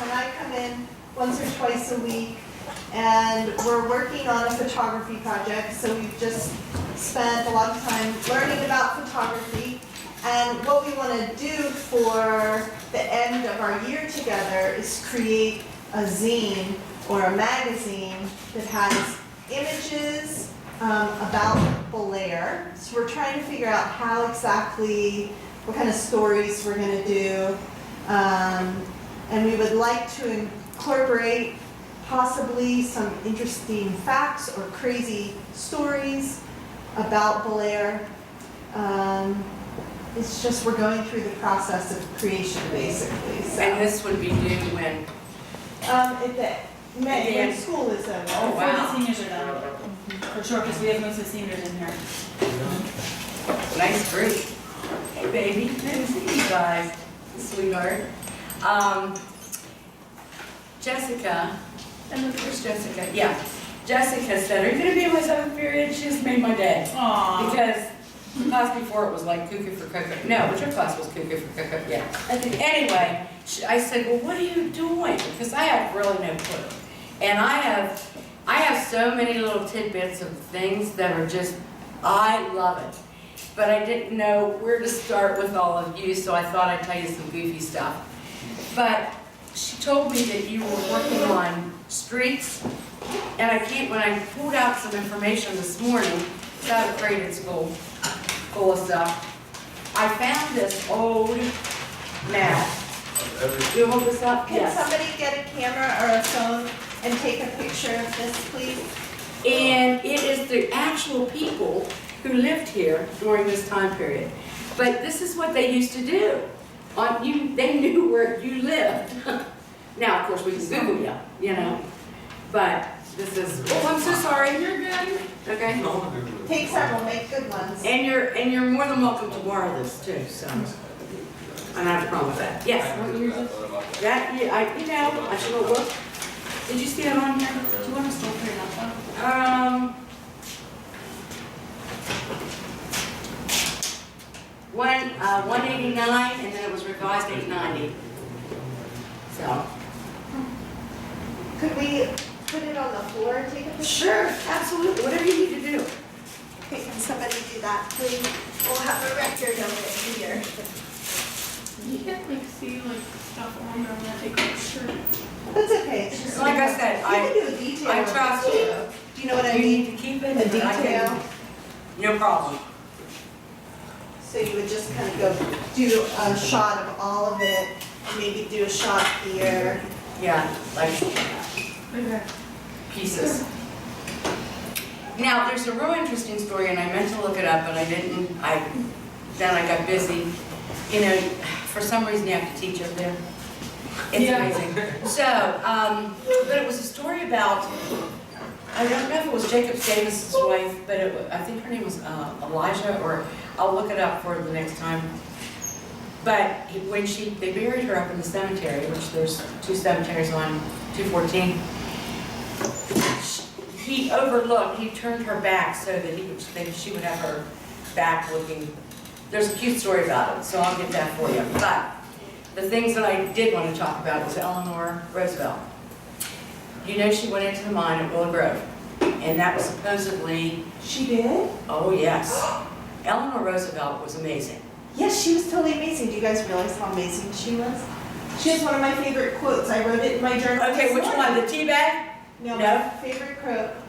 and I come in once or twice a week, and we're working on a photography project, so we've just spent a lot of time learning about photography. And what we want to do for the end of our year together is create a zine or a magazine that has images about Bellaire. So we're trying to figure out how exactly, what kind of stories we're going to do. And we would like to incorporate possibly some interesting facts or crazy stories about Bellaire. It's just we're going through the process of creation, basically. So. And this would be due when? When school is over. Oh, wow. Before the seniors are done. For sure, because we have most of the seniors in here. Nice group. Hey, baby. Good to see you guys, sweetheart. Jessica, and where's Jessica? Yeah. Jessica said, "Are you going to be in my 7th period?" She just made my day. Aww. Because the class before it was like cuckoo for cocoa. No, but your class was cuckoo for cocoa. Yeah. Anyway, I said, "Well, what are you doing?" Because I have really no clue. And I have so many little tidbits of things that are just, I love it. But I didn't know where to start with all of you, so I thought I'd tell you some goofy stuff. But she told me that you were working on streets, and when I pulled out some information this morning, it's out of Creighton School, full of stuff. I found this old map. You hold this up? Can somebody get a camera or a phone and take a picture of this, please? And it is the actual people who lived here during this time period. But this is what they used to do. They knew where you lived. Now, of course, we can Google you know. But this is, oh, I'm so sorry. You're good. Okay. Take several, make good ones. And you're more than welcome to borrow this too, so. I don't have a problem with that. Yes. That, I should have looked. Did you see it on here? Do you want to still put it up? 189, and then it was revised 890. So. Could we put it on the floor and take a picture? Sure, absolutely. Whatever you need to do. Okay, can somebody do that, please? We'll have a record of it here. You can't like see like stuff on there when I take a picture. That's okay. It's just Like I said, you can do a detail. I trust you. Do you know what I You mean? need to keep it. A but I can- detail. No problem. So you would just kind of go do a shot of all of it, maybe do a shot here. Yeah, like Okay. pieces. Now, there's a real interesting story, and I meant to look it up, but I didn't. Then I got busy. You know, for some reason you have to teach up there. It's amazing. So, but it was a story about, I don't know if it was Jacob Davis's wife, but I think her name was Elijah, or I'll look it up for the next time. But when they buried her up in the cemetery, which there's 2 cemeteries on 214, he turned her back so that she would have her back looking. There's a cute story about it, so I'll get that for you. But the things that I did want to talk about was Eleanor Roosevelt. You know, she went into the mine at Willow Grove, and that was supposedly... She did? Oh, yes. Eleanor Roosevelt was amazing. Yes, she was totally amazing. Do you guys realize how amazing she was? She has one of my favorite quotes. I wrote it in my journal. Okay, which one? The tea bag? No, No? my favorite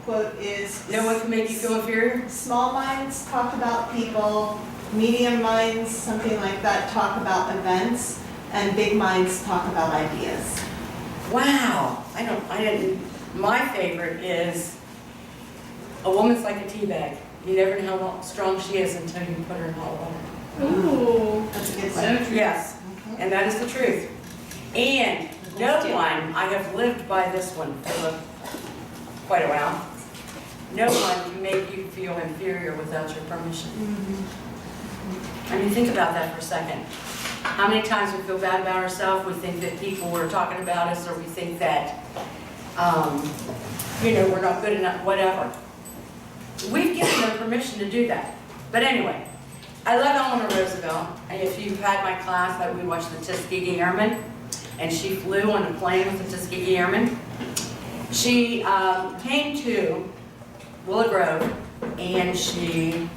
quote is... No one can make you feel inferior? Small minds talk about people, medium minds, something like that, talk about events, and big minds talk about ideas. Wow. My favorite is, a woman's like a tea bag. You never know how strong she is until you put her in hot water. Ooh. That's a good So one. true. Yes, and that is the truth. And no one, I have lived by this one for quite a while. No one can make you feel inferior without your permission. I mean, think about that for a second. How many times we feel bad about ourselves, we think that people are talking about us, or we think that, we're not good enough, whatever. We've given them permission to do that. But anyway, I love Eleanor Roosevelt. And if you've had my class, we watched the Tuskegee Airmen. and she flew on a plane with the Tuskegee Airmen. She came to Willow Grove, and she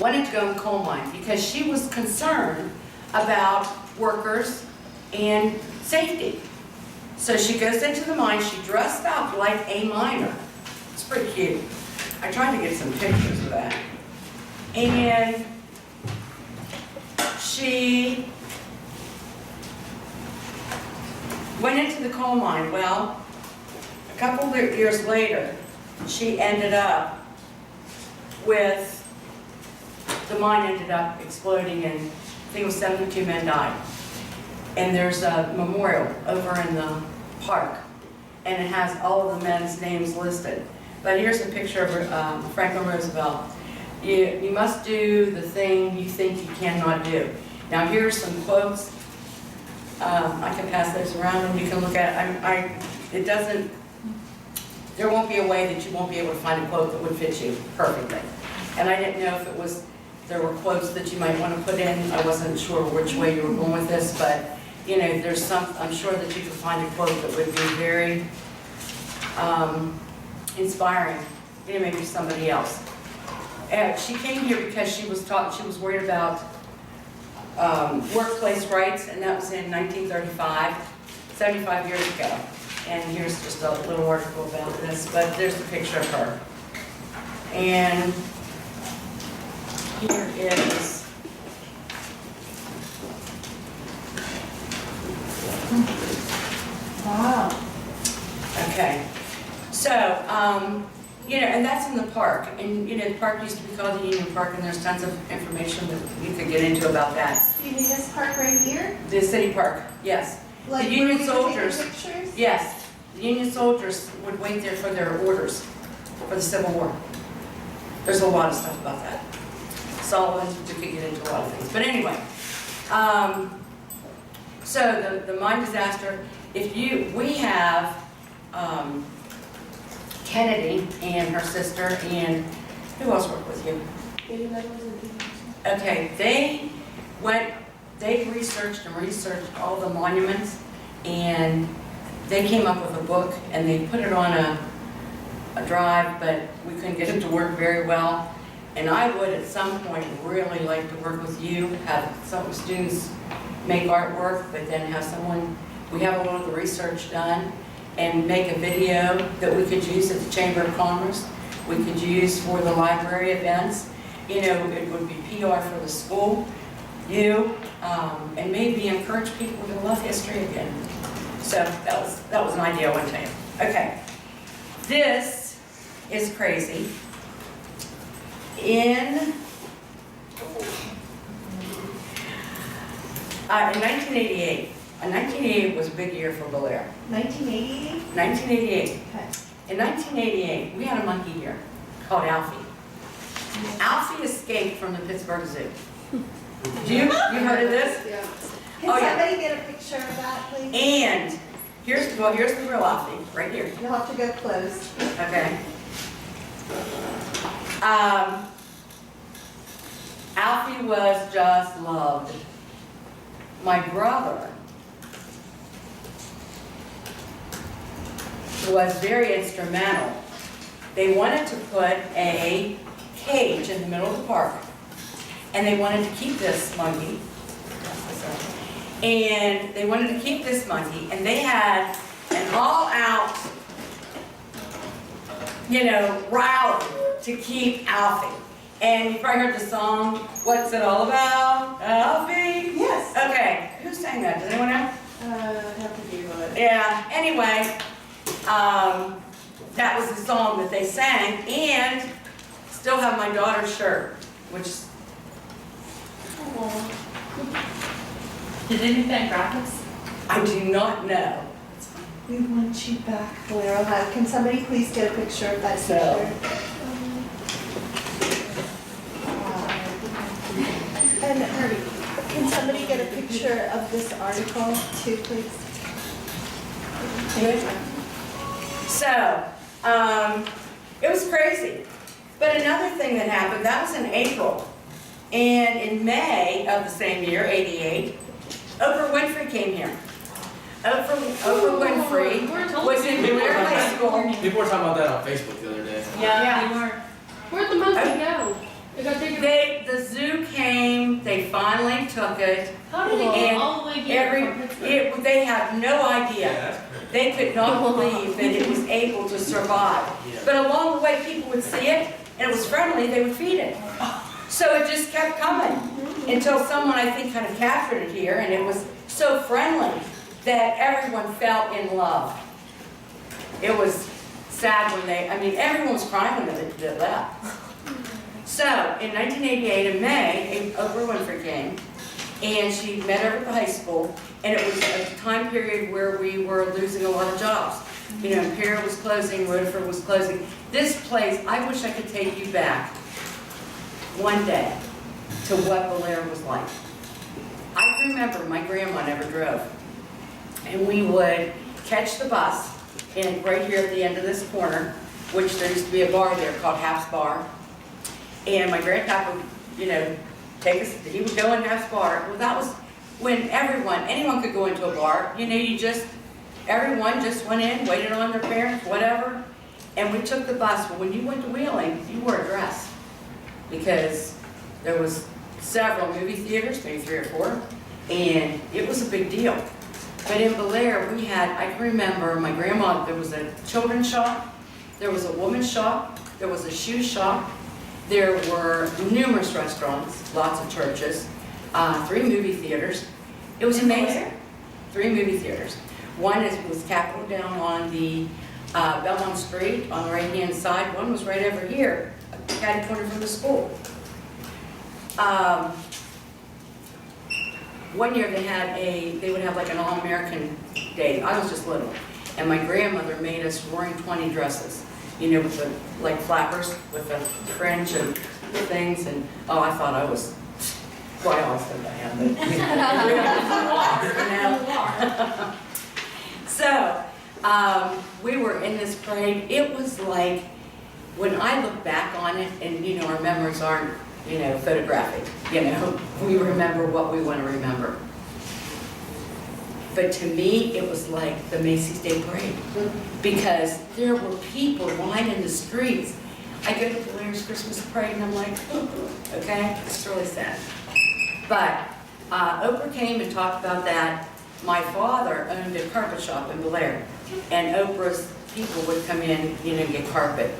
wanted to go in the coal mine because she was concerned about workers and safety. So she goes into the mine, she dressed up like a miner. It's pretty cute. I tried to get some pictures of that. And she went into the coal mine. Well, a couple of years later, she ended up with, the mine ended up exploding and I think it was 72 men died. And there's a memorial over in the park, and it has all of the men's names listed. But here's a picture of Franklin Roosevelt. You must do the thing you think you cannot do. Now here's some quotes. I can pass those around and you can look at it. It doesn't, there won't be a way that you won't be able to find a quote that would fit you perfectly. And I didn't know if it was, there were quotes that you might want to put in. I wasn't sure which way you were going with this, but you know, there's some, I'm sure that you could find a quote that would be very inspiring, you know, maybe somebody else. She came here because she was worried about workplace rights, and that was in 1935, 75 years ago. And here's just a little article about this, but there's a picture of her. And here is, Wow. okay. So, you know, and that's in the park. And, you know, the park used to be called the Union Park, and there's tons of information that you could get into about that. You mean this park right here? The city park, yes. Like The Union where we were taking soldiers. pictures? Yes, the Union soldiers would wait there for their orders for the Civil War. There's a lot of stuff about that. Solomon, you could get into a lot of things. But anyway, so the mine disaster, we have Kennedy and her sister, and who else worked with you? Okay, they researched all the monuments, and they came up with a book, and they put it on a drive, but we couldn't get it to work very well. And I would, at some point, really like to work with you, have some students make artwork, but then have someone, we have a little of the research done, and make a video that we could use at the Chamber of Commerce, we could use for the library events. You know, it would be PR for the school, and maybe encourage people to love history again. So that was an idea I want to tell you. Okay, this is crazy. In 1988, 1988 was a big year for Bellaire. 1988? 1988. Okay. In 1988, we had a monkey here called Alfie. Alfie escaped from the Pittsburgh Zoo. You heard of this? Yeah. Can Oh, yeah. somebody get a picture of that, please? And here's the real Alfie, right here. You'll have to go close. Okay. Alfie was just loved. My brother was very instrumental. They wanted to put a cage in the middle of the park, and they wanted to keep this monkey. And they wanted to keep this monkey, and they had an all-out, you know, rally to keep Alfie. And you probably heard the song, What's It All About? Alfie? Yes. Okay, who sang that? Does anyone know? I'd have to Google it. Yeah, anyway, that was the song that they sang, and still have my daughter's shirt, which, Did they make that in graphics? I do not know. We want you back, Bellaire. Can somebody please get a picture of that So. picture? And can somebody get a picture of this article too, please? So, it was crazy. But another thing that happened, that was in April. And in May of the same year, 88, Oprah Winfrey came here. Oprah Winfrey was in Bellaire High School. People were talking about that on Facebook the other day. Yeah, they were. Where'd the monkey go? It got taken. The zoo came, they finally took it. How did it And get all the way here from Pittsburgh? They had no idea. that's crazy. They could not believe that it was able to survive. But along the way, people would see it, and it was friendly, they would feed it. So it just kept coming, until someone, I think, kind of captured it here, and it was so friendly that everyone fell in love. It was sad when everyone was crying when they left. So, in 1988, in May, Oprah Winfrey came, and she met over at the high school, and it was a time period where we were losing a lot of jobs. You know, Imperial was closing, Rutherford was closing. This place, I wish I could take you back one day to what Bellaire was like. I can remember my grandma never drove, and we would catch the bus, and right here at the end of this corner, which there used to be a bar there called Hap's Bar, and my grandpa would, take us, he would go in Hap's Bar. Well, that was when anyone could go into a bar, everyone just went in, waited on their parents, whatever, and we took the bus. Well, when you went to Wheeling, you wore a dress, because there was several movie theaters, maybe 3 or 4, and it was a big deal. But in Bellaire, I can remember my grandma, there was a children's shop, there was a woman's shop, there was a shoe shop, there were numerous restaurants, lots of churches, 3 movie theaters. It was amazing. 3 movie theaters. One was Capitol down on the Belmont Street on the right-hand side. One was right over here, catty corner from the school. One year they would have like an all-American day. I was just little. And my grandmother made us roaring 20 dresses, with the like flappers, with the fringe and things. And I thought I was, well, I always think I am, but So, we were in this parade. It was like, when I look back on it, and our memories aren't, photographic, we remember what we want to remember. But to me, it was like the Macy's Day Parade, because there were people lining the streets. I go to Bellaire's Christmas parade and I'm like, okay, it's really sad. But Oprah came and talked about that. My father owned a carpet shop in Bellaire, and Oprah's people would come in, get carpet.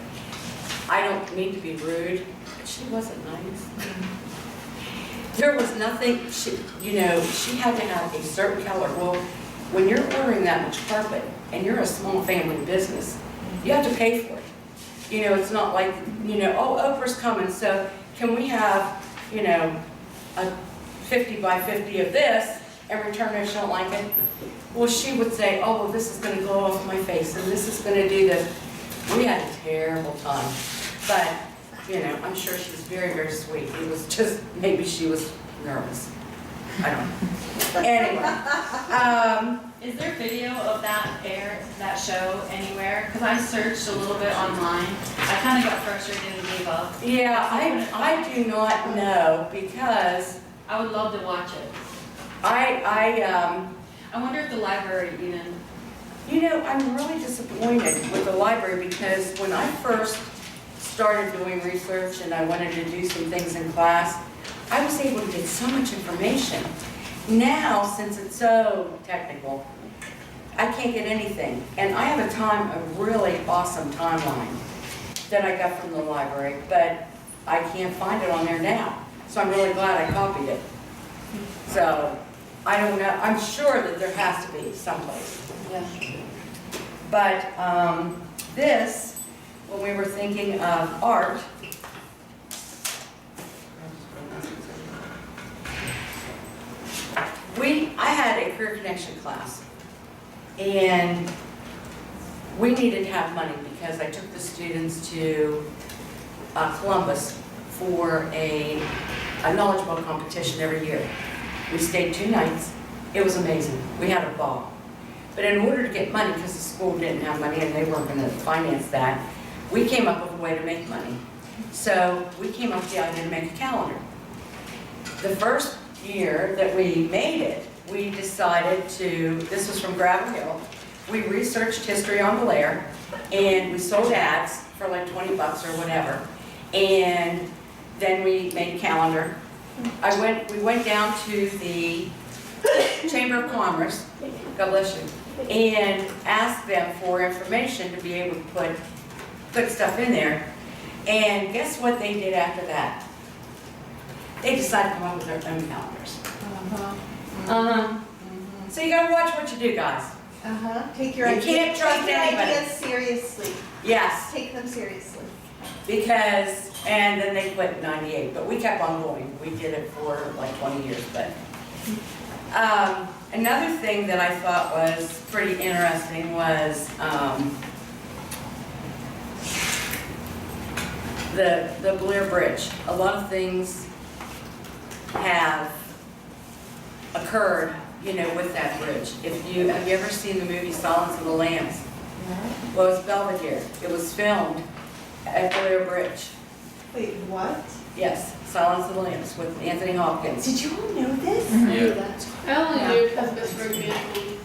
I don't mean to be rude, but she wasn't nice. There was nothing, she had to have a certain color. Well, when you're ordering that much carpet, and you're a small family business, you have to pay for it. It's not like, Oprah's coming, so can we have, a 50 by 50 of this, and return it if she don't like it? Well, she would say, oh, well, this is going to go off my face, and this is going to do this. We had a terrible time. But, I'm sure she's very, very sweet. It was just, maybe she was nervous. I don't know. Anyway. Is there video of that show anywhere? Because I searched a little bit online. I kind of got frustrated and gave up. Yeah, I do not know, because I would love to watch it. I wonder if the library even... I'm really disappointed with the library, because when I first started doing research and I wanted to do some things in class, I was able to get so much information. Now, since it's so technical, I can't get anything. And I have a really awesome timeline that I got from the library, but I can't find it on there now. So I'm really glad I copied it. So, I don't know, I'm sure that there has to be someplace. Yeah. But this, when we were thinking of art, I had a career connection class, and we needed to have money because I took the students to Columbus for a knowledge book competition every year. We stayed 2 nights. It was amazing. We had a ball. But in order to get money, because the school didn't have money and they weren't going to finance that, we came up with a way to make money. So we came up with the idea to make a calendar. The first year that we made it, we decided to, this was from Gravel Hill, we researched history on Bellaire, and we sold ads for like 20 bucks or whatever. And then we made a calendar. We went down to the Chamber of Commerce, God bless you, and asked them for information to be able to put stuff in there. And guess what they did after that? They decided to come up with their own calendars. So you gotta watch what you do, guys. Take your You can't trust anybody. ideas seriously. Yes, Take them seriously. because, and then they quit in '98, but we kept on going. We did it for like 20 years, but. Another thing that I thought was pretty interesting was, the Bellaire Bridge. A lot of things have occurred, you know, with that bridge. Have you ever seen the movie Silence of the Lambs? Well, it's Bellaire. It was filmed at Bellaire Bridge. Wait, what? Yes, Silence of the Lambs with Anthony Hopkins. Did you all know this? Yeah. I only knew because Miss Bergman told me.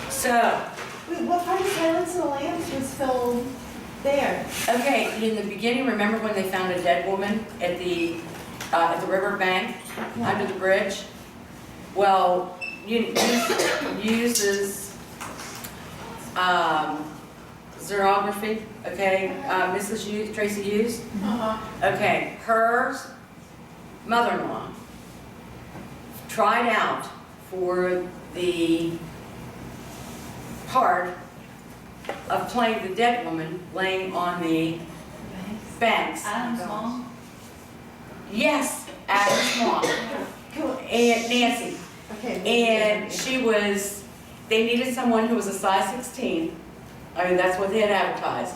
So, Wait, what part of Silence of the Lambs was filmed there? okay, in the beginning, remember when they found a dead woman at the river bank under the bridge? Well, uses xerography, okay, Mrs. Hughes, Tracy Hughes. Okay, her mother-in-law tried out for the part of playing the dead woman laying on the banks. Adam's mom? Yes, Adam's mom, and Nancy. Okay. And they needed someone who was a size 16. I mean, that's what they had advertised.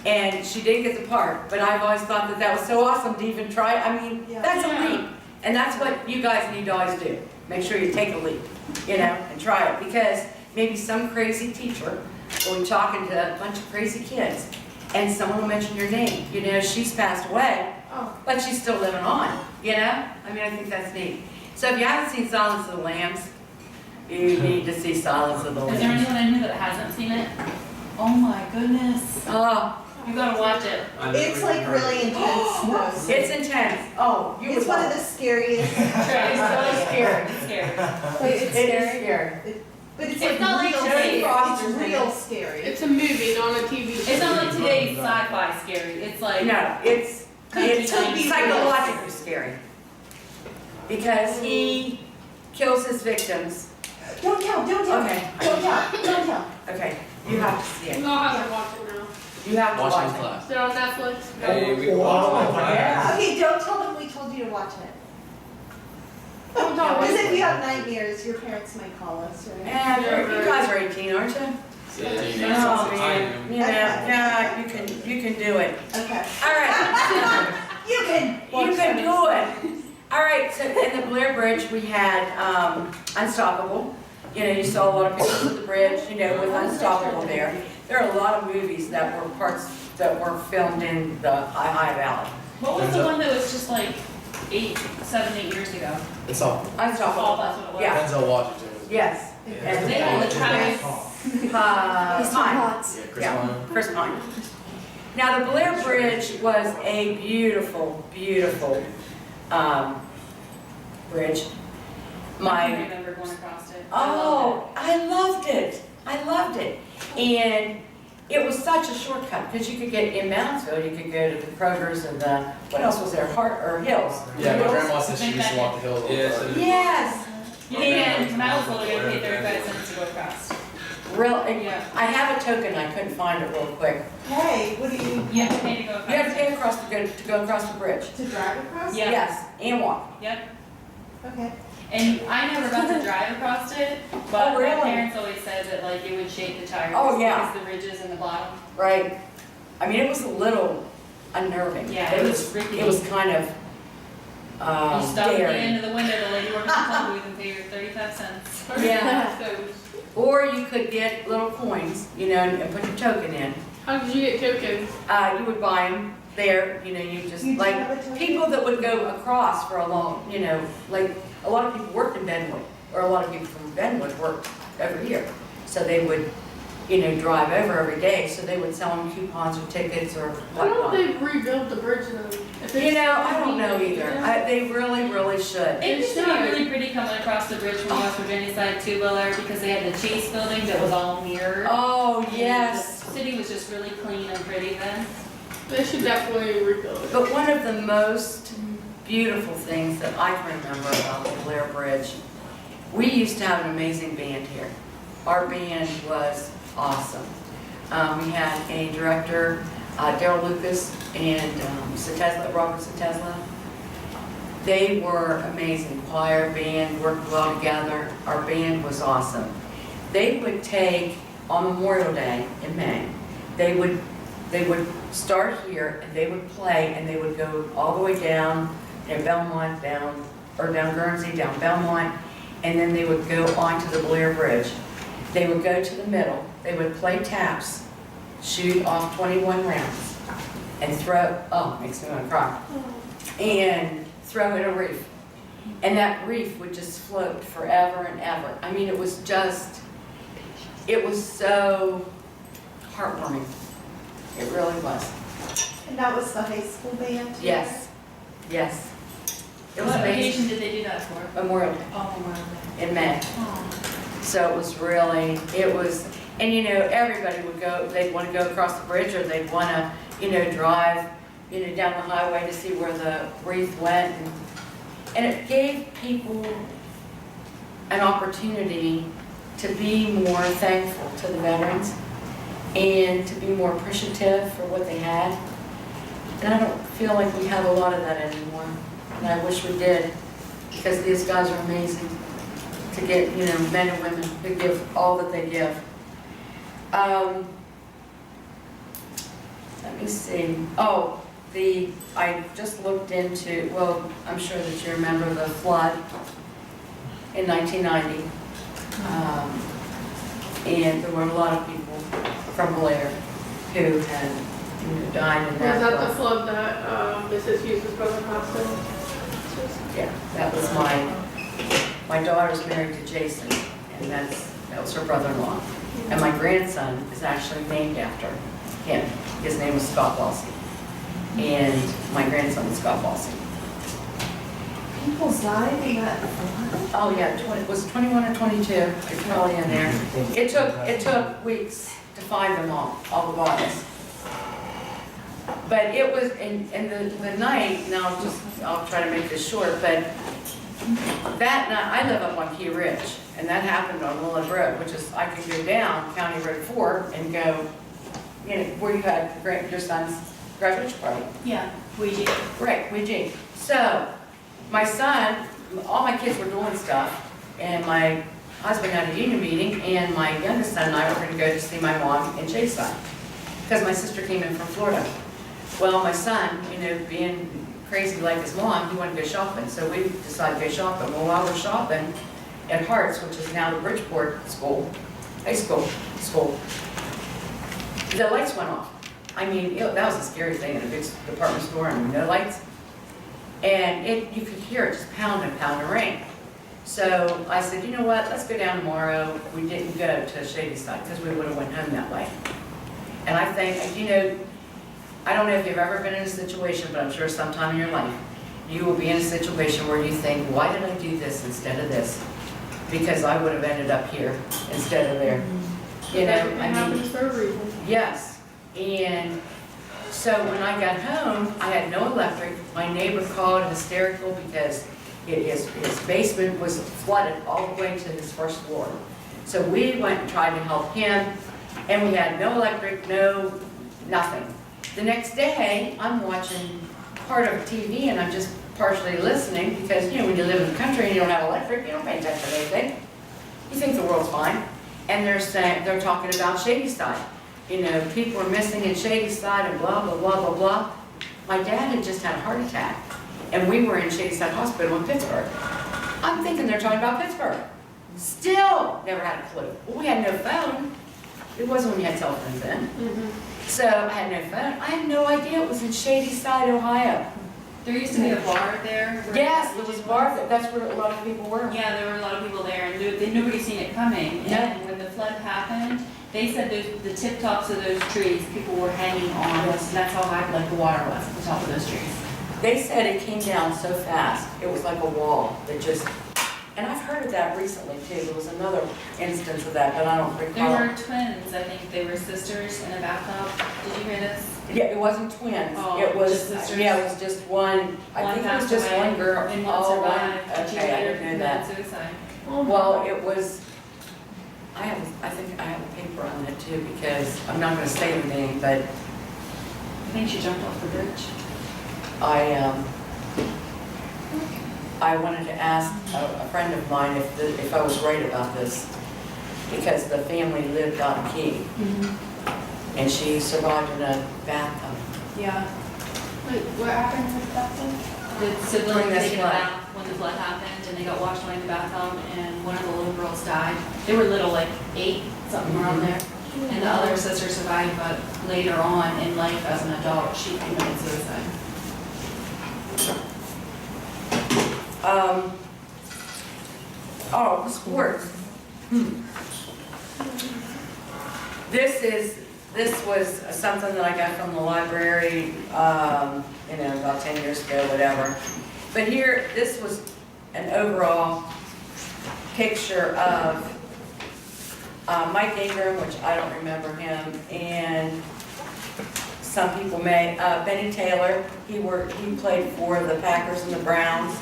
And she did get the part, but I've always thought that was so awesome to even try. I mean, Yeah. that's a leap. And that's what you guys need to always do. Make sure you take a leap, you know, and try it. Because maybe some crazy teacher will be talking to a bunch of crazy kids, and someone will mention your name. You know, she's passed away, but she's still living on, you know? I mean, I think that's neat. So if you haven't seen Silence of the Lambs, you need to see Silence of the Is there Lambs. anyone in here that hasn't seen it? Oh my goodness. Oh, You gotta watch it. It's like really intense though. it's intense. Oh, you It's would one of love the it. scariest. It's so scary. It's scary. It is scary. But it's It's not like real Jodie scary. Foster's It's in real it. scary. It's a movie, not a TV show. It's not like today's sci-fi scary. It's like. No, it's Could be psychologically scary. Because he kills his victims. Don't tell, don't tell. Okay, Don't tell, don't tell. okay, you have to see it. I'll have to watch it now. You have to Watching watch it. class. Is it on Netflix? Hey, we can watch my Yeah. Okay, don't tell them we told you to watch it. Don't tell Because me. if you have nightmares, your parents might call us, right? And you guys are 18, aren't you? Yeah, you Oh, know, man, yeah, you can do it. Okay. All right. You can. You can do it. All right, so in the Bellaire Bridge, we had Unstoppable. You know, you saw a lot of pictures of the bridge, you know, with Unstoppable there. There are a lot of movies that were parts that were filmed in the High Valley. What was the one that was just like 7, 8 years ago? It's all Oh, Unstoppable. that's what it was. Yeah. Denzel Washington. Yes. They had the Travis. Pine. Chris Yeah. Pine. Chris Pine. Now, the Bellaire Bridge was a beautiful, beautiful bridge. I remember going across it. I loved it. I loved it. And it was such a shortcut because you could get in Moundsville, you could go to the Kroger's and the, what else was there? Hills. Yeah, my Hills? grandma said she used to walk the hills. all the time. Yes. You didn't, when I was little, you had to pay 35 cents to go across. And Yeah. I have a token, I couldn't find it real quick. Hey, what do you, You had to pay to go across. You have to pay across to go across the bridge. to drive across? Yeah. Yes, and walk. Yep. Okay. And I never got to drive across it, but Oh, really? my parents always said that like it would shake the tires. Oh, yeah. Because the ridges in the bottom. Right. I mean, it was a little unnerving. Yeah, it was rickety. It was kind of You stop at the daring. end of the window, the lady working the phone booth and pay her 35 cents. Yeah. So, Or you could get little coins, you know, and put your token in. how did you get tokens? You would buy them there, you know, you just, You do have a like, token? people that would go across for a long, you know, like, a lot of people worked in Benwood. or a lot of people from Benwood worked over here. So they would, drive over every day, so they would sell them coupons or tickets or I don't know whatnot. if they've rebuilt the bridge though. If it's- I don't know either. They really, really should. It used to be really pretty coming across the bridge from West Virginia side to Bellaire because they had the Chase building that was all mirrored. Oh, And yes. The city was just really clean and pretty then. They should definitely rebuild it. But one of the most beautiful things that I can remember about the Bellaire Bridge, we used to have an amazing band here. Our band was awesome. We had a director, Daryl Lucas, and Robert Satesla. They were amazing. Choir, band, worked well together. Our band was awesome. They would take, on Memorial Day in May, they would start here and they would play and they would go all the way down, Belmont, down Guernsey, down Belmont, and then they would go onto the Bellaire Bridge. They would go to the middle, they would play taps, shoot off 21 rounds, and makes me want to cry, and throw in a reef. And that reef would just float forever and ever. I mean, it was so heartwarming. It really was. And that was the high school band? Yes. It was What amazing. occasion did they do that for? Memorial Day Oh, Memorial Day. in May. Oh. So and everybody would go, they'd want to go across the bridge or they'd want to, drive, down the highway to see where the wreath went. And it gave people an opportunity to be more thankful to the veterans and to be more appreciative for what they had. And I don't feel like we have a lot of that anymore. And I wish we did, because these guys are amazing to get, men and women who give all that they give. Let me see. I just looked into, I'm sure that you remember the flood in 1990. And there were a lot of people from Bellaire who had died in that. Was that the flood that Mrs. Susan's brother passed in? Yeah, that was my daughter's married to Jason, and that was her brother-in-law. And my grandson is actually named after him. His name was Scott Walsey. And my grandson is Scott Walsey. People died in that flood? Oh, yeah, was it 21 or 22? It's probably in there. It took weeks to find them all the bodies. But it was, in the night, and I'll try to make this short, but that night, I live up on Key Ridge, and that happened on Willard Road, which is, I could go down County Road 4 and go, where you had your son's graduation party. Yeah, Ouija. Right, Ouija. So, my son, all my kids were doing stuff, and my husband had a union meeting, and my youngest son and I were going to go to see my mom in Shadyside, because my sister came in from Florida. Well, my son, being crazy like his mom, he wanted to go shopping, so we decided to go shopping. Well, while we're shopping at Hart's, which is now the Bridgeport high school, the lights went off. I mean, that was a scary thing in a big department store and no lights. And you could hear it just pound and rain. So I said, you know what, let's go down tomorrow. We didn't go to Shadyside because we would have went home that way. And I think, I don't know if you've ever been in a situation, but I'm sure sometime in your life, you will be in a situation where you think, why did I do this instead of this? Because I would have ended up here instead of there. Everything happens for a reason. Yes. And so when I got home, I had no electric. My neighbor called hysterical because his basement was flooded all the way to his first floor. So we went and tried to help him, and we had no electric, nothing. The next day, I'm watching part of TV, and I'm just partially listening because, when you live in the country and you don't have electric, you don't pay attention to anything. You think the world's fine. And they're talking about Shadyside. People are missing in Shadyside and blah, blah, blah, blah, blah. My dad had just had a heart attack, and we were in Shadyside Hospital in Pittsburgh. I'm thinking they're talking about Pittsburgh. Still never had a clue. Well, we had no phone. It wasn't when you had cell phones then. So I had no phone. I had no idea it was in Shadyside, Ohio. There used to be a bar there. where- Yes, there was a bar, that's where a lot of people were. Yeah, there were a lot of people there, and nobody seen it coming. No. And when the flood happened, they said the tip tops of those trees, people were hanging on. Yes. That's how high like the water was at the top of those trees. They said it came down so fast, it was like a wall that just, and I've heard of that recently too. There was another instance of that, but I don't They recall. were twins, I think they were sisters in a bathtub. Did you hear this? Yeah, it wasn't twins. Oh, It was, just sisters? yeah, it was just one, I One think it was passed just away, one girl. And one Oh, survived. and she Okay, I later didn't know that. committed suicide. Well, it was, I think I have a paper on that too, because I'm not gonna say the name, but I think she jumped off the bridge. I wanted to ask a friend of mine if I was right about this, because the family lived on Key, and she survived in a bathtub. Yeah. Wait, what happened with that thing? The During siblings this taken a flood. bath when the flood happened, and they got washed away in the bathtub, and one of the little girls died. They were little, like 8, something around there. And the other sister survived, but later on in life as an adult, she committed suicide. Sports. This was something that I got from the library, about 10 years ago, whatever. But here, this was an overall picture of Mike Ingram, which I don't remember him, and some people may, Benny Taylor, he played for the Packers and the Browns,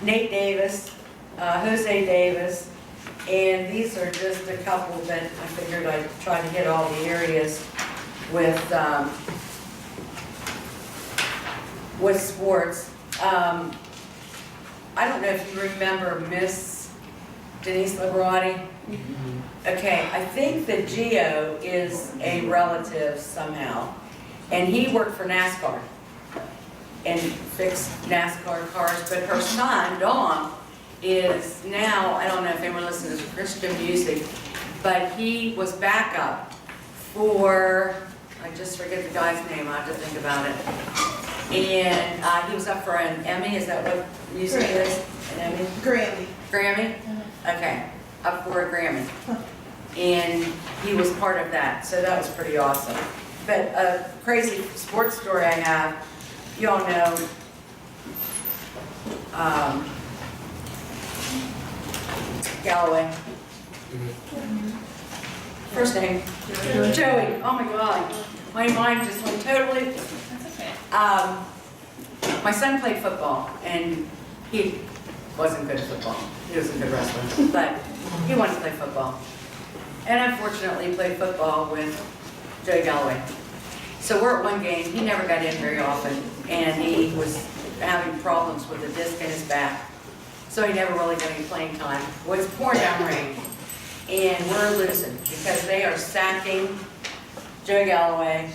Nate Davis, Jose Davis, and these are just a couple that I figured I'd try to hit all the areas with sports. I don't know if you remember Miss Denise Liberati. Okay, I think that Gio is a relative somehow, and he worked for NASCAR and fixed NASCAR cars, but her son, Dom, is now, I don't know if anyone listens to Christian music, but he was backup for, I just forget the guy's name, I have to think about it. And he was up for an Emmy, is that what music is? An Emmy? Grammy. Grammy? Okay, up for a Grammy. And he was part of that, so that was pretty awesome. But a crazy sports story I have, you all know, Galloway. First name? Joey. Oh my God. My mind just went totally. That's okay. My son played football, and he wasn't good at football. He was a good wrestler, but he wanted to play football. And unfortunately, played football with Joey Galloway. So we're at one game. He never got in very often, and he was having problems with a disc in his back. So he never really got any playing time. Well, it's pouring down rain, and we're losing because they are sacking Joey Galloway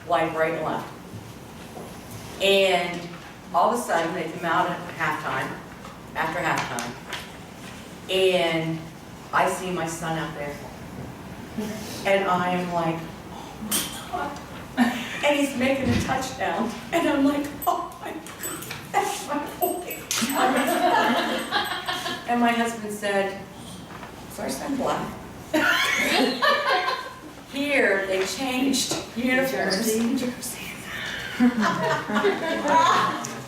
like right and left. And all of a sudden, they come out at halftime, after halftime, and I see my son out there. And I am like, oh my God. And he's making a touchdown. And I'm like, oh my God, that's my boy. And my husband said, is our son black? Here, they changed uniforms. Jerseys.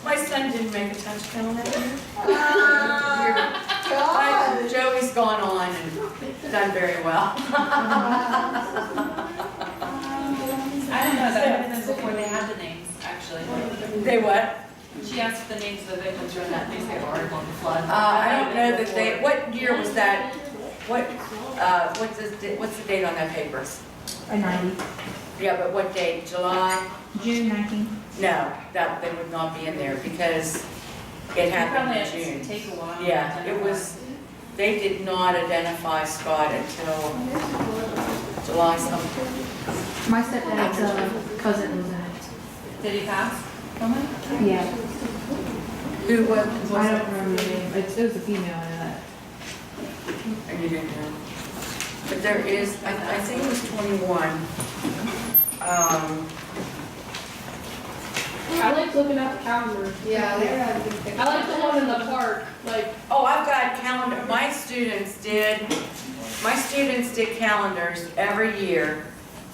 My son didn't make a touchdown that year. God. Joey's gone on and done very well. I don't know, that might have been before they had the names, actually. They what? She asked if the names of the victims were in that newspaper article on the flood. I don't know that they, what year was that? What's the date on that paper? A 90. Yeah, but what date? July? June 19th. No, that, they would not be in there because it happened in Probably June. take a while. to Yeah, it identify. was, they did not identify Scott until July something. My stepdad's cousin was in it. Did he pass from it? Yeah. Who was I it? don't remember the name. It was a female, I know that. And you didn't know. But there is, I think it was 21. I like looking at the calendar. Yeah, they had good pictures. I like the one in the park, like, Oh, I've got calendar, my students did calendars every year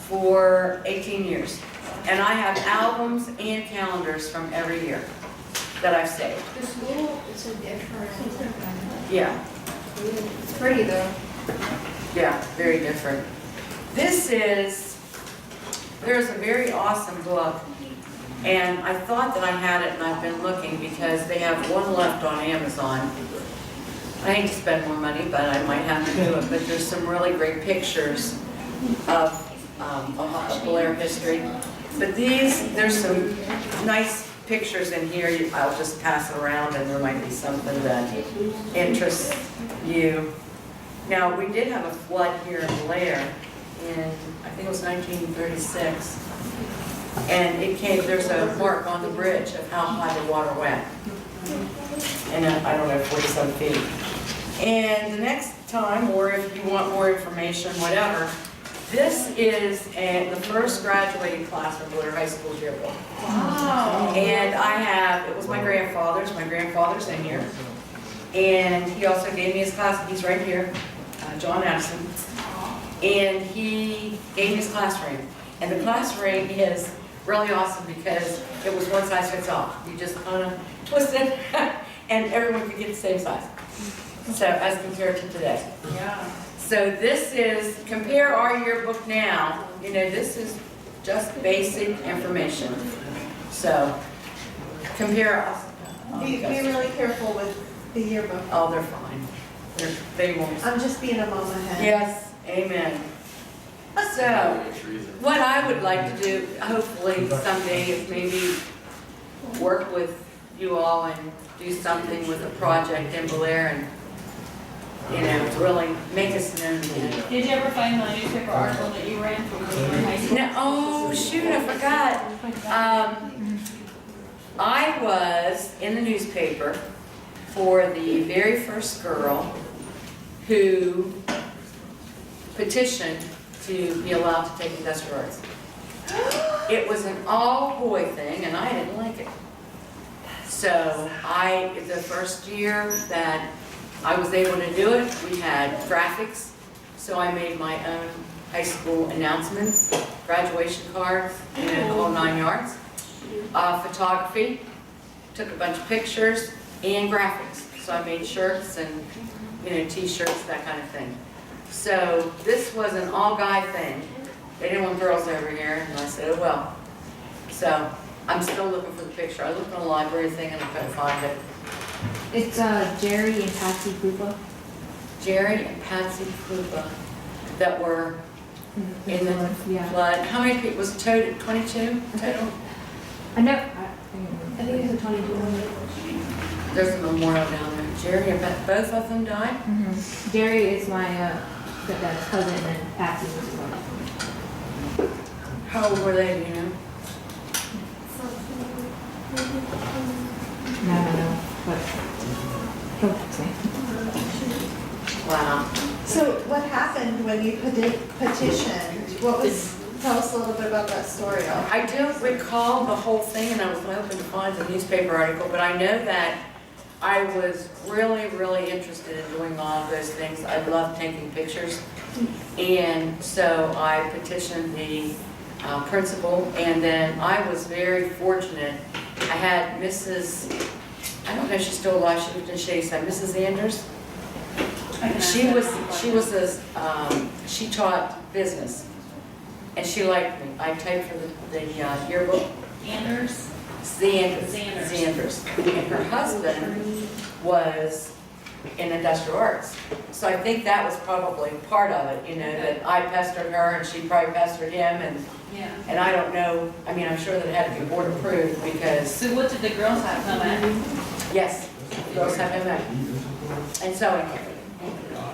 for 18 years. And I have albums and calendars from every year that I've saved. The school is so different. Yeah, It's pretty though. yeah, very different. There's a very awesome book, and I thought that I had it and I've been looking because they have one left on Amazon. I hate to spend more money, but I might have to do it, but there's some really great pictures of Bellaire history. But there's some nice pictures in here. I'll just pass it around and there might be something that interests you. Now, we did have a flood here in Bellaire in, I think it was 1936. And there's a mark on the bridge of how high the water went. And I don't know, 40-some feet. And the next time, or if you want more information, whatever, this is the first graduating class from Bellaire High School yearbook. Wow. And it was my grandfather's in here. And he also gave me his class, he's right here, John Addison. And he gave me his class ring. And the class ring is really awesome because it was one size fits all. You just kind of twist it and everyone could get the same size. So as compared to today. Yeah. So this is, compare our yearbook now, this is just basic information. So compare us. Be really careful with the yearbook. Oh, they're fine. They won't. I'm just being a mom ahead. Yes, amen. So, what I would like to do, hopefully someday, is maybe work with you all and do something with a project in Bellaire and, really make us known. Did you ever find the newspaper article that you ran from Bellaire High School? No, oh, shoot, I forgot. I was in the newspaper for the very first girl who petitioned to be allowed to take industrial arts. It was an all-boy thing, and I didn't like it. So the first year that I was able to do it, we had graphics, so I made my own high school announcements, graduation cards, the whole 9 yards. Photography, took a bunch of pictures, and graphics. So I made shirts and, t-shirts, that kind of thing. So this was an all-guy thing. They didn't want girls over here, and I said, oh well. So I'm still looking for the picture. I looked on the library thing and I couldn't find it. It's Jerry and Patsy Krupa. Jerry and Patsy Krupa that were in the Yeah. flood. How many people, was it total, 22 total? I know. I think it's a 22. There's a memorial down there. Jerry and both of them died? Jerry is my stepdad's cousin, and Patsy was his mother. How old were they, do you know? No, but he'll text me. Wow. So what happened when you petitioned? Tell us a little bit about that story. I don't recall the whole thing, and I was hoping to find the newspaper article, but I know that I was really, really interested in doing all of those things. I love taking pictures. And so I petitioned the principal, and then I was very fortunate. I had Mrs., I don't know if she's still alive, she lived in Shadyside, Mrs. Anders. She taught business, and she liked me. I typed for the yearbook. Anders? Zanders. And her husband was in industrial arts. So I think that was probably part of it, that I pestered her and she probably pestered him, Yeah. and I don't know, I'm sure that it had to be board approved because, So what did the girls have come at? yes, girls have him at. And so,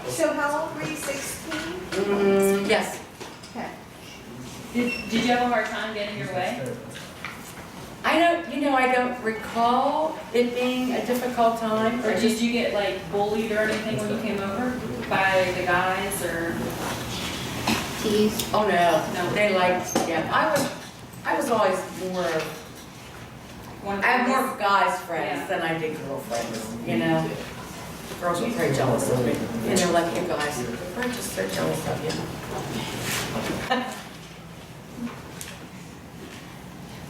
So how old were you, 16? yes. Okay. Did you have a hard time getting your way? I don't recall it being a difficult time. Or did you get like bullied or anything when you came over by the guys or? Teased. Oh, no, they liked, yeah, I was always more of one of I the have more biggest- guys friends than I did girlfriends, you know? Girls are very jealous of me, you know, like you guys. We're just so jealous of you.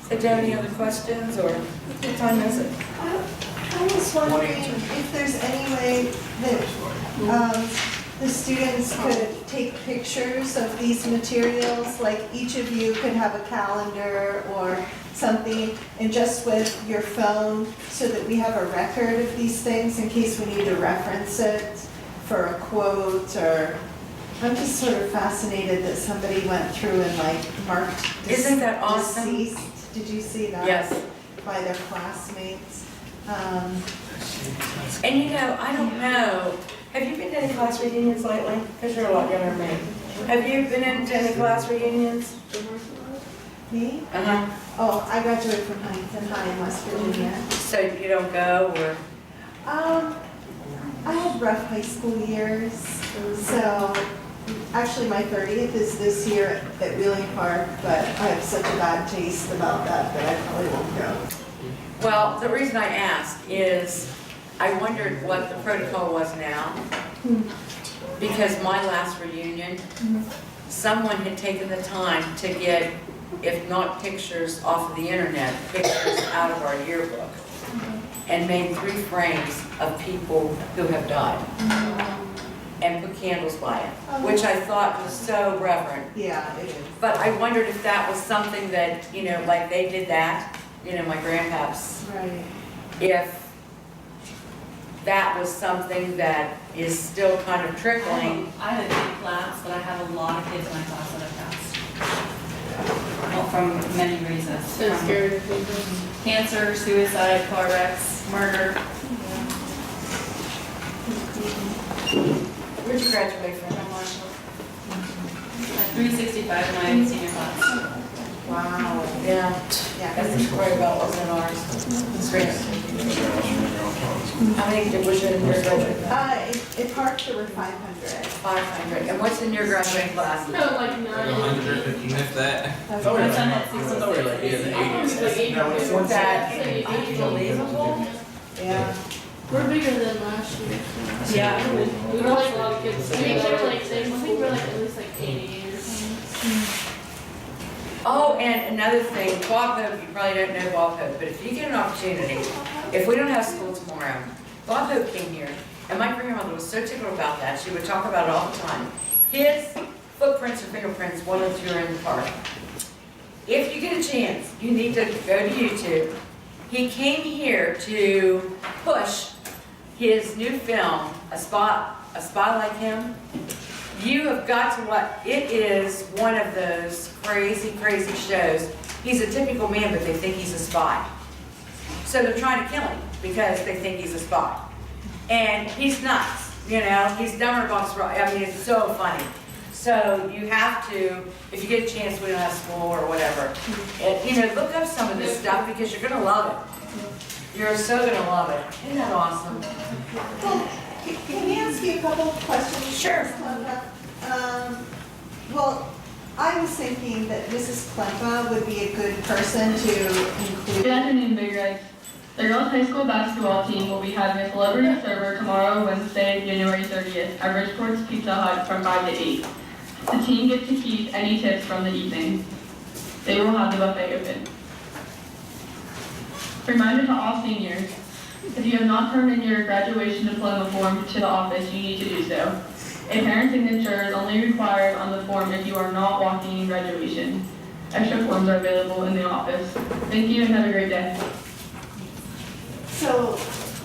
So, Joe, any other questions, or what time is it? I was wondering if there's any way that the students could take pictures of these materials, like each of you could have a calendar or something, and just with your phone, so that we have a record of these things in case we need to reference it for a quote, or, I'm just sort of fascinated that somebody went through and like marked Isn't that awesome? deceased. Did you see that? Yes. By their classmates. And you know, I don't know, have you been to any class reunions lately? Because you're a lot younger than me. Have you been into any class reunions? Me? Uh-huh. Oh, I graduated from Huntington High in West Virginia. So you don't go, or? I had rough high school years, so actually my 30th is this year at Wheeling Park, but I have such a bad taste about that I probably won't go. Well, the reason I ask is I wondered what the protocol was now. Because my last reunion, someone had taken the time to get, if not pictures off of the internet, pictures out of our yearbook, and made 3 frames of people who have died, and put candles by it, which I thought was so reverent. Yeah, it is. But I wondered if that was something that, you know, like they did that, you know, my grandpaps, Right. if that was something that is still kind of trickling. I had a big class, but I have a lot of kids in my class that have passed. Well, from many reasons. So From scared of people. cancer, suicide, car wrecks, murder. Where'd you graduate from? 365 in my senior class. Wow. Yeah, Yeah. that's the story about what's in ours. It's great. How many was in your graduate class? At Park there were 500. 500. And what's in your graduating class? No, like 9. 100 if you missed that. Okay. I thought we were like in the 80s. Is that unbelievable? Yeah. We're bigger than last year. So. Yeah. We were like a lot of kids. I think they were like, I think we were like at least like 88 or something. Oh, and another thing, Bob Hope, you probably don't know Bob Hope, but if you get an opportunity, if we don't have school tomorrow, Bob Hope came here, and my grandmother was so tickled about that, she would talk about it all the time. His footprints or fingerprints once you're in the park. If you get a chance, you need to go to YouTube. He came here to push his new film, A Spot Like Him. You have got to watch. It is one of those crazy, crazy shows. He's a typical man, but they think he's a spy. So they're trying to kill him because they think he's a spy. And he's nuts, you know, he's dumber box right. I mean, it's so funny. So you have to, if you get a chance, we don't have school or whatever, and, you know, look up some of this stuff because you're gonna love it. You're so gonna love it. Isn't that awesome? Well, can we ask you a couple of questions? Sure. Well, I was thinking that Mrs. Klempa would be a good person to include. Good afternoon, Big Red. The girls' high school basketball team will be having a celebrity server tomorrow, Wednesday, January 30th, at Richport's Pizza Hut from 5 to 8. The team gets to keep any tips from the evening. They will have the buffet open. Reminder to all seniors, if you have not turned in your graduation diploma form to the office, you need to do so. A parent signature is only required on the form if you are not walking in graduation. Extra forms are available in the office. Thank you and have a great day. So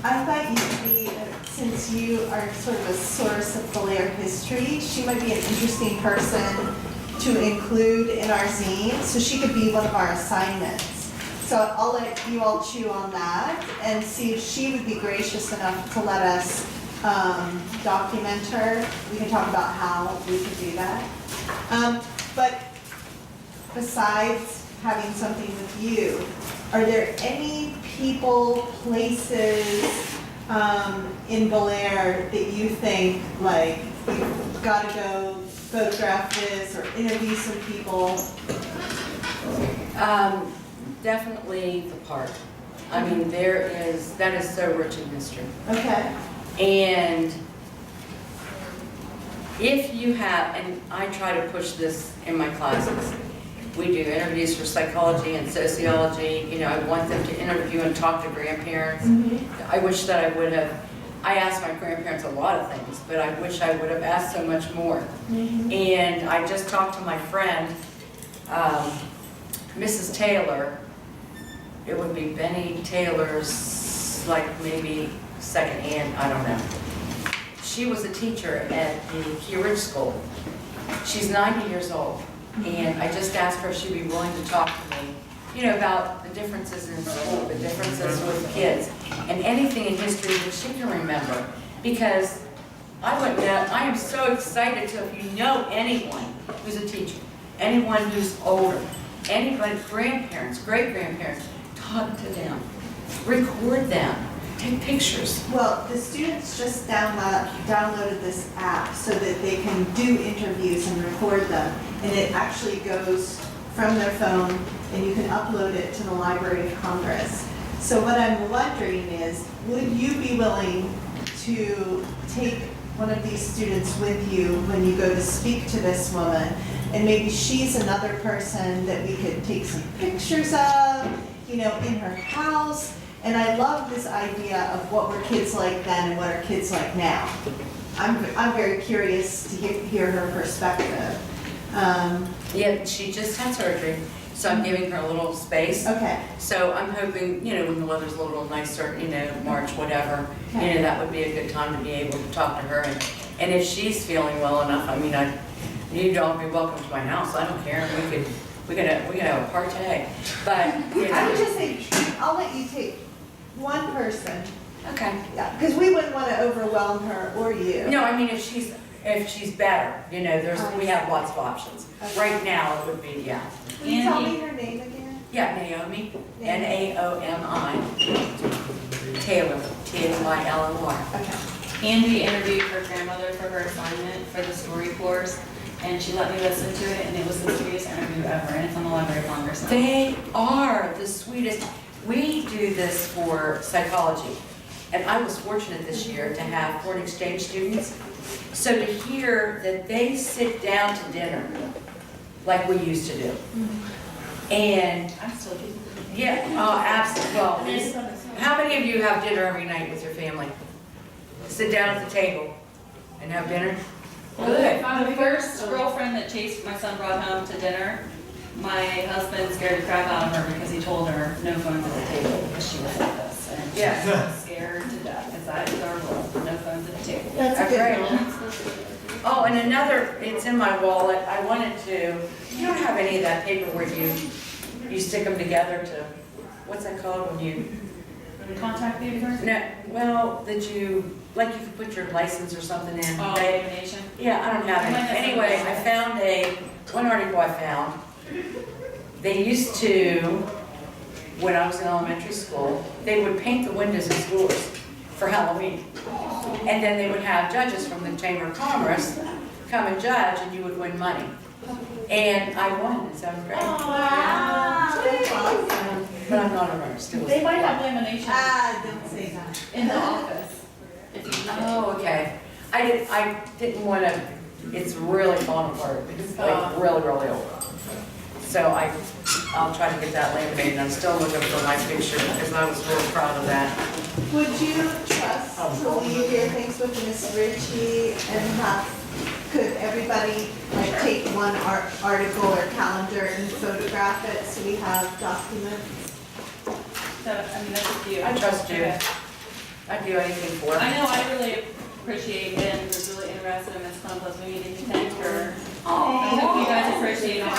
I thought you'd be, since you are sort of a source of Bellaire history, she might be an interesting person to include in our zine, so she could be one of our assignments. So I'll let you all chew on that and see if she would be gracious enough to let us document her. We can talk about how we could do that. But besides having something with you, are there any people, places in Bellaire that you think, like, you've got to go photograph this or interview some people? Definitely the park. I mean, that is so rich in history. Okay. And if you have, and I try to push this in my classes, we do interviews for psychology and sociology. You know, I want them to interview and talk to grandparents. I wish that I would have, I asked my grandparents a lot of things, but I wish I would have asked so much more. And I just talked to my friend, Mrs. Taylor. It would be Benny Taylor's, like maybe second aunt, I don't know. She was a teacher at the Key Ridge School. She's 90 years old. And I just asked her if she'd be willing to talk to me, you know, about the differences in school, the differences with kids, and anything in history that she can remember. Because I wouldn't know, I am so excited to, if you know anyone who's a teacher, anyone who's older, anybody, grandparents, great-grandparents, talk to them, record them, take pictures. Well, the students just downloaded this app so that they can do interviews and record them. And it actually goes from their phone and you can upload it to the Library of Congress. So what I'm wondering is, would you be willing to take one of these students with you when you go to speak to this woman? And maybe she's another person that we could take some pictures of, you know, in her house. And I love this idea of what were kids like then and what are kids like now. I'm very curious to hear her perspective. Yeah, she just had surgery, so I'm giving her a little space. Okay. So I'm hoping, you know, when the weather's a little nicer, you know, March, whatever, you know, that would be a good time to be able to talk to her. And if she's feeling well enough, I mean, you'd all be welcome to my house. I don't care. We could have a party. But you know. I would just say, I'll let you take one person. Okay. Yeah, because we wouldn't want to overwhelm her or you. No, I mean, if she's better, you know, we have lots of options. Okay. Right now, it would be, yeah. Can you tell me her name again? Yeah, Naomi, Naomi, Taylor, Taylor. Okay. Andy interviewed her grandmother for her assignment for the story course, and she let me listen to it, and it was the sweetest interview ever, and it's on the Library of Congress now. They are the sweetest. We do this for psychology, and I was fortunate this year to have foreign exchange students. So to hear that they sit down to dinner like we used to do. And I'm still doing yeah, absolutely. Well, how many of you have dinner every night with your family? Sit down at the table and have dinner? Good. The first girlfriend that Chase, my son, brought home to dinner, my husband scared the crap out of her because he told her no phones at the table because she was like this. And she was scared to death because that is our rule, no phones at the table. That's a good Great. one. Oh, and another, it's in my wallet. I wanted to, you don't have any of that paper where you stick them together to, what's that called when you? Contact papers? No, well, that you, like you could put your license or something in. Oh, They- information? Yeah, I don't have any. Anyway, I found one article I found. They used to, when I was in elementary school, they would paint the windows in schools for Halloween. And then they would have judges from the Chamber of Commerce come and judge, and you would win money. And I won in 7th grade. Wow. That's awesome. But I'm not a nurse. They might have lamination Don't say that. in the office. If you need it. Oh, okay. I didn't want to, it's really falling apart. It's like really, really old. So I'll try to get that laminated. I'm still looking for my picture because I was really proud of that. Would you trust to leave your things with Miss Ritchie and could everybody like take one article or calendar and photograph it so we have documents? So, I mean, that's up to you. I trust you. Okay. I'd do anything for it. I know, I really appreciate Ben, was really interested in Miss Klempa's, we need to thank her. I hope you guys appreciate all